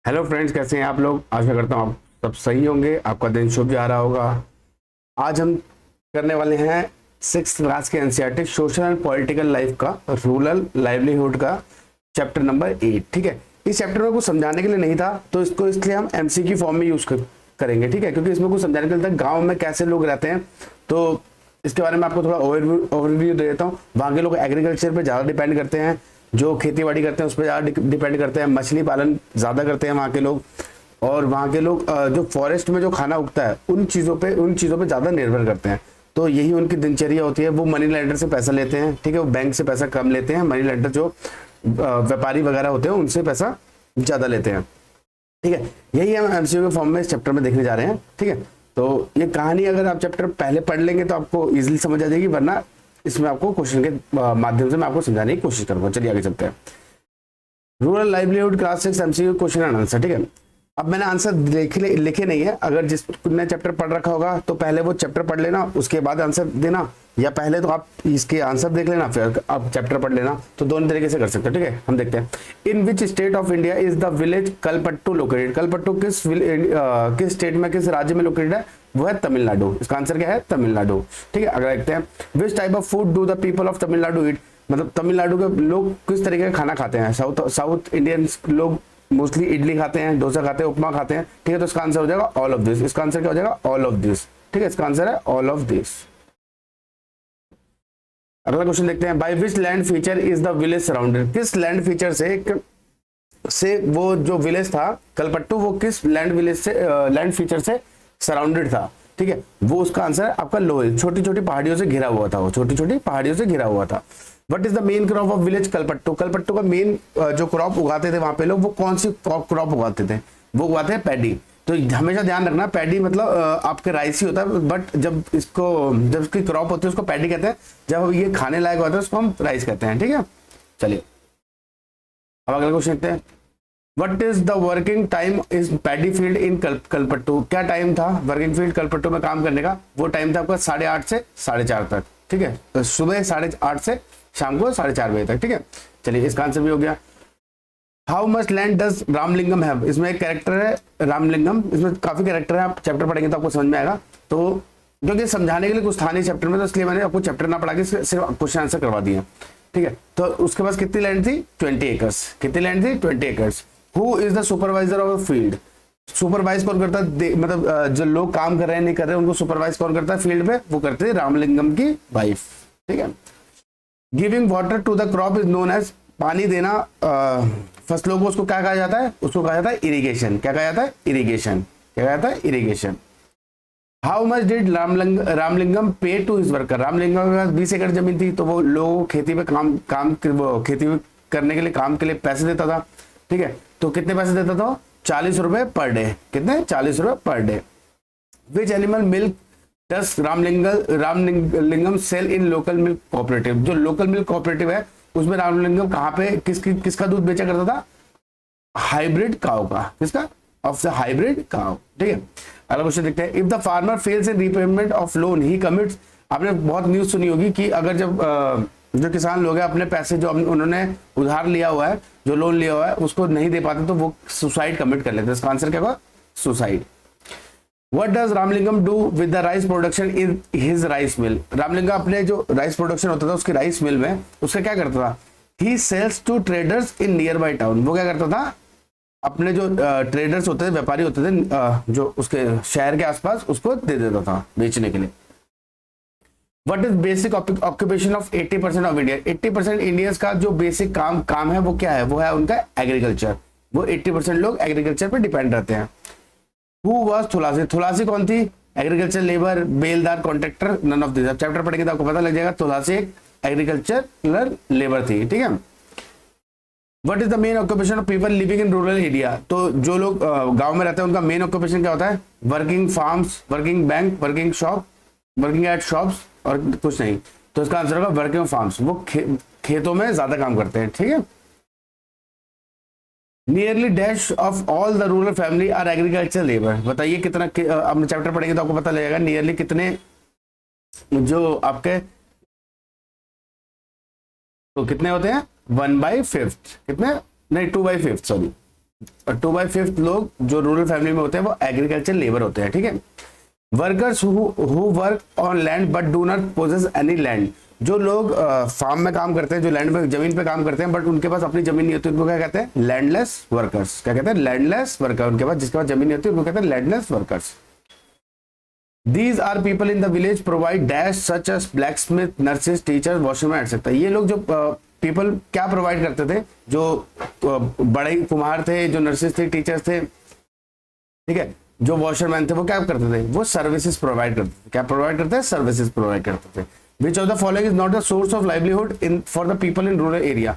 Hello friends, कैसे हैं आप लोग। आशा करता हूँ आप सब सही होंगे, आपका दिन शुभ जा रहा होगा। आज हम करने वाले हैं 6th क्लास के NCERT social and political life का रूरल लाइवलीहुड का चैप्टर नंबर 8। ठीक है, इस चैप्टर में कुछ समझाने के लिए नहीं था तो इसको इसलिए हम एमसीक्यू फॉर्म में यूज करेंगे। ठीक है, क्योंकि इसमें कुछ समझाने के लिए था गाँव में कैसे लोग रहते हैं, तो इसके बारे में आपको थोड़ा ओवरव्यू दे देता हूँ। वहाँ के लोग एग्रीकल्चर पे ज़्यादा डिपेंड करते हैं, जो खेती बाड़ी करते हैं उस पर ज़्यादा डिपेंड करते हैं, मछली पालन ज़्यादा करते हैं वहाँ के लोग। और वहाँ के लोग जो फॉरेस्ट में जो खाना उगता है उन चीज़ों पे ज़्यादा निर्भर करते हैं। तो यही उनकी दिनचर्या होती है। वो मनी लेंडर से पैसा लेते हैं, ठीक है, वो बैंक से पैसा कम लेते हैं। मनी लेंडर जो व्यापारी वगैरह होते हैं उनसे पैसा ज़्यादा लेते हैं। ठीक है, यही हम एमसीक्यू के फॉर्म में इस चैप्टर में देखने जा रहे हैं। ठीक है, तो ये कहानी अगर आप चैप्टर पहले पढ़ लेंगे तो आपको इजीली समझ आ जाएगी, वरना इसमें आपको क्वेश्चन के माध्यम से मैं आपको समझाने की कोशिश करूंगा। चलिए आगे चलते हैं। Rural livelihood class 6 MCQ question and answer. ठीक है, अब मैंने आंसर लिखे नहीं है। अगर जिसने चैप्टर पढ़ रखा होगा तो पहले वो चैप्टर पढ़ लेना, उसके बाद आंसर देना, या पहले तो आप इसके आंसर देख लेना फिर आप चैप्टर पढ़ लेना। तो दोनों तरीके से कर सकते हो। ठीक है, हम देखते हैं। In which state of India is the village Kalpattu located. कलपट्टू किस स्टेट में, किस राज्य में लोकेटेड है? वो है तमिलनाडु। इसका आंसर क्या है? तमिलनाडु। ठीक है, अगर देखते हैं which type of food do the people of Tamil Nadu eat. मतलब तमिलनाडु के लोग किस तरीके का खाना खाते हैं? साउथ इंडियंस लोग मोस्टली इडली खाते हैं, डोसा खाते हैं, उपमा खाते हैं। ठीक है, तो इसका आंसर हो जाएगा ऑल ऑफ दिस। इसका आंसर क्या हो जाएगा? All of this. ठीक है, इसका आंसर है ऑल ऑफ दिस। अगला क्वेश्चन देखते हैं। By which land feature is the village surrounded. किस लैंड फीचर से वो जो विलेज था कलपट्टू, वो किस लैंड फीचर से सराउंडेड था? ठीक है, वो उसका आंसर है आपका लोहे। छोटी छोटी पहाड़ियों से घिरा हुआ था, वो छोटी छोटी पहाड़ियों से घिरा हुआ था। What is the main crop of village Kalpattu. Kalpattu का मेन जो क्रॉप उगाते थे वहां पे लोग, वो कौन सी क्रॉप उगाते थे? वो उगाते हैं पैडी। तो हमेशा ध्यान रखना, पैडी मतलब आपके राइस ही होता है, बट जब इसकी क्रॉप होती है उसको पैडी कहते हैं। जब ये खाने लायक होता है उसको हम राइस कहते हैं। ठीक है, चलिए अब अगला क्वेश्चन देखते हैं। What is the working time is paddy field इन कलपट्टू। क्या टाइम था वर्किंग फील्ड कलपट्टू में काम करने का? वो टाइम था आपका 8:30 से 4:30 तक। ठीक है, तो सुबह 8:30 से शाम को 4:30 बजे तक। ठीक है, चलिए इसका आंसर भी हो गया। How much land does Ramalingam have. इसमें एक कैरेक्टर है रामलिंगम, इसमें काफी कैरेक्टर है, आप चैप्टर पढ़ेंगे तो आपको समझ में आएगा। तो क्योंकि समझाने के लिए कुछ था नहीं चैप्टर में, तो इसलिए मैंने आपको चैप्टर ना पढ़ा के सिर्फ क्वेश्चन आंसर करवा दिया। ठीक है, तो उसके पास कितनी लैंड थी? 20 एकर्स। कितनी लैंड थी? 20 acres. Who is the supervisor of field. Supervise कौन करता है? मतलब जो लोग काम कर रहे हैं नहीं कर रहे हैं उनको सुपरवाइज कौन करता है फील्ड पे? वो करते हैं रामलिंगम की वाइफ। ठीक है, giving water to the crop is known as. पानी देना फसलों को, उसको क्या कहा जाता है? उसको कहा जाता है इरिगेशन। क्या कहा जाता है? इरिगेशन। क्या कहा जाता है? Irrigation. How much did Ramalingam पे टू हिज वर्कर। रामलिंगम के पास 20 एकड़ जमीन थी, तो वो लोग खेती पे खेती करने के लिए काम के लिए पैसे देता था। ठीक है, तो कितने पैसे देता था? 40 रुपए पर डे। कितने? 40 रुपए per day. Which animal milk does Ramalingam sell in local milk cooperative. जो लोकल मिल्क कोऑपरेटिव है उसमें रामलिंगम कहाँ पे किसका दूध बेचा करता था? हाइब्रिड काउ का। किसका? Of the hybrid cow. ठीक है, अगला क्वेश्चन देखते हैं। If the farmer fails in repayment of loan he commits. आपने बहुत न्यूज सुनी होगी कि अगर जब जो किसान लोग हैं अपने पैसे जो उन्होंने उधार लिया हुआ है, जो लोन लिया हुआ है, उसको नहीं दे पाते तो वो सुसाइड कमिट कर लेते हैं। इसका आंसर क्या होगा? Suicide. What does Ramalingam do with the rice production in his rice mill. Ramalingam अपने जो राइस प्रोडक्शन होता था उसकी राइस मिल में उसका क्या करता था? He sells to traders in nearby town. वो क्या करता था? अपने जो ट्रेडर्स होते थे, व्यापारी होते थे जो उसके शहर के आसपास, उसको दे देता था बेचने के लिए। What is basic occupation of 80% of India. 80% Indians का जो बेसिक काम है वो क्या है? वो है उनका एग्रीकल्चर। वो 80% लोग एग्रीकल्चर पर डिपेंड रहते हैं। Who was थुलासी। थुलासी कौन थी? एग्रीकल्चर लेबर, बेलदार, कॉन्ट्रैक्टर, नन ऑफ दिस। अब चैप्टर पढ़ेंगे तो आपको पता लग जाएगा। थुलासी एक एग्रीकल्चरल लेबर थी। ठीक है, what is the main occupation of people living in rural area. तो जो लोग गांव में रहते हैं उनका मेन ऑक्यूपेशन क्या होता है? Working farms, working bank, working shop, working at shops, और कुछ नहीं। तो इसका आंसर होगा वर्किंग फार्म्स। वो खेतों में ज्यादा काम करते हैं। ठीक है, nearly dash of all the rural family are agriculture labour. बताइए कितना, अब चैप्टर पढ़ेंगे तो आपको पता लगेगा नियरली कितने जो आपके, तो कितने होते हैं? 1/5। कितने? नहीं, 2/5, सॉरी, 2/5 लोग जो रूरल फैमिली में होते हैं वो एग्रीकल्चर लेबर होते हैं, ठीक है। Workers who work on land but do not possess any land, जो लोग फार्म में काम करते हैं, जो लैंड में जमीन पे काम करते हैं बट उनके पास अपनी जमीन नहीं होती, उनको क्या कहते हैं? Landless workers. क्या कहते हैं? Landless worker. उनके पास, जिसके पास जमीन नहीं होती, उनको कहते हैं landless workers. These are people in the village provide dash such as blacksmith, nurses, teachers, washerman etc. ये लोग जो पीपल क्या प्रोवाइड करते थे? जो बड़े कुम्हार थे, जो नर्सेस थे, टीचर्स थे, ठीक है, जो वॉशरमैन थे, वो क्या करते थे? वो सर्विसेज प्रोवाइड करते थे। क्या प्रोवाइड करते हैं? सर्विसेज प्रोवाइड करते थे। Which of the following is not the source of livelihood in for the people in rural area,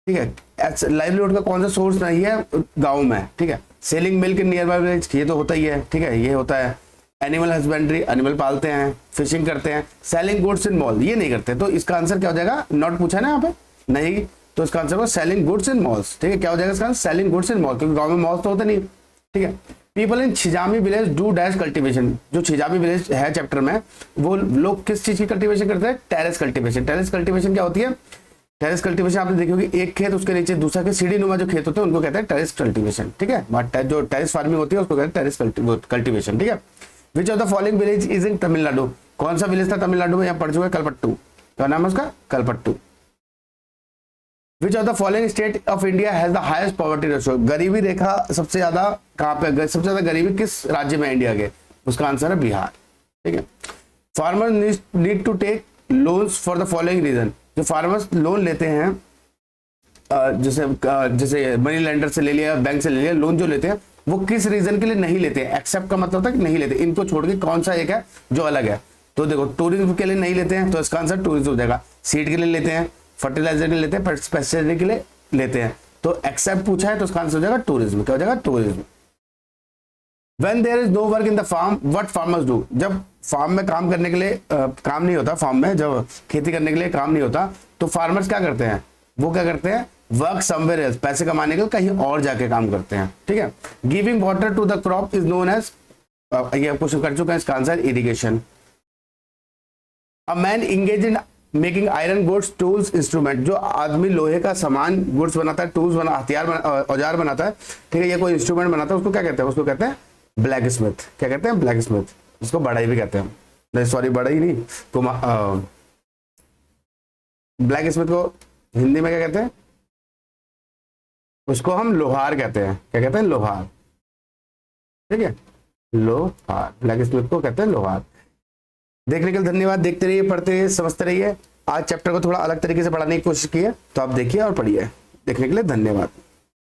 ठीक है। लाइवलीहुड का कौन सा सोर्स नहीं है गाँव में, ठीक है। Selling milk in near by village, ये तो होता ही है, ठीक है, ये होता है। एनिमल हस्बेंड्री, एनिमल पालते हैं, फिशिंग करते हैं। सेलिंग गुड्स इन मॉल, ये नहीं करते। तो इसका आंसर क्या हो जाएगा? नॉट पूछा ना यहाँ पे, नहीं, तो इसका आंसर होगा सेलिंग गुड्स इन मॉल्स, ठीक है। क्या हो जाएगा इसका? सेलिंग गुड्स इन मॉल, क्योंकि गांव में मॉल्स तो होते नहीं, ठीक है। People in Chhijami village do dash cultivation, जो छिजामी विलेज है चैप्टर में, वो लोग किस चीज की कल्टीवेशन करते हैं? Terrace cultivation. टेरेस कल्टीवेशन क्या होती है? टेरेस कल्टीवेशन आपने देखी होगी, एक खेत उसके नीचे दूसरा के सीढ़ी नुमा जो खेत होते हैं उनको कहते हैं टेरेस कल्टीवेशन, ठीक है। जो टेरेस फार्मिंग होती है उसको कहते हैं टेरेस कल्टीवेशन, ठीक है। Which of the following village is in Tamil Nadu, कौन सा विलेज था तमिलनाडु में? यहाँ पढ़ चुका है कलपट्टू, क्या नाम है उसका? Kalpattu. Which of the following state of India has the highest poverty ratio, गरीबी रेखा सबसे ज्यादा कहाँ पे, सबसे ज्यादा गरीबी किस राज्य में इंडिया के? उसका आंसर है बिहार, ठीक है। Farmer need to take loans for the following reason, जो फार्मर्स लोन लेते हैं, जैसे मनी लेंडर से ले लिया, बैंक से ले लिया, लोन जो लेते हैं वो किस रीजन के लिए नहीं लेते हैं? एक्सेप्ट का मतलब था कि नहीं लेते, इनको छोड़ के कौन सा एक है जो अलग है? तो देखो, टूरिज्म के लिए नहीं लेते हैं, तो इसका आंसर टूरिज्म हो जाएगा। सीड के लिए लेते हैं, फर्टिलाइजर के लिए लेते हैं, पेस्टिसाइड के लिए लेते हैं, तो एक्सेप्ट पूछा है तो इसका आंसर हो जाएगा टूरिज्म। क्या हो जाएगा? Tourism. When there is no work in the farm, what farmers do, जब फार्म में काम करने के लिए काम नहीं होता, फार्म में जब खेती करने के लिए काम नहीं होता, तो फार्मर्स क्या करते हैं? वो क्या करते हैं? वर्क समवेयर एल्स, पैसे कमाने के लिए कहीं और जाके काम करते हैं, ठीक है। Giving water to the crop is known as, ये क्वेश्चन कर चुका है, इसका answer irrigation. A man engage in making iron goods tools instrument, जो आदमी लोहे का सामान गुड्स बनाता है, टूल्स बना, हथियार औजार बनाता है, ठीक है, ये कोई इंस्ट्रूमेंट बनाता है, उसको क्या कहते हैं? उसको कहते हैं ब्लैक स्मिथ। क्या कहते हैं? Black Smith. उसको बढ़ई भी कहते हैं, नहीं सॉरी बढ़ई नहीं, ब्लैक स्मिथ को हिंदी में क्या कहते हैं? उसको हम लोहार कहते हैं। क्या कहते हैं? लोहार, ठीक है, लोहार। ब्लैक स्मिथ को कहते हैं लोहार। देखने के लिए धन्यवाद। देखते रहिए, पढ़ते रहिए, समझते रहिए। आज चैप्टर को थोड़ा अलग तरीके से पढ़ाने की कोशिश की है, तो आप देखिए और पढ़िए। देखने के लिए धन्यवाद।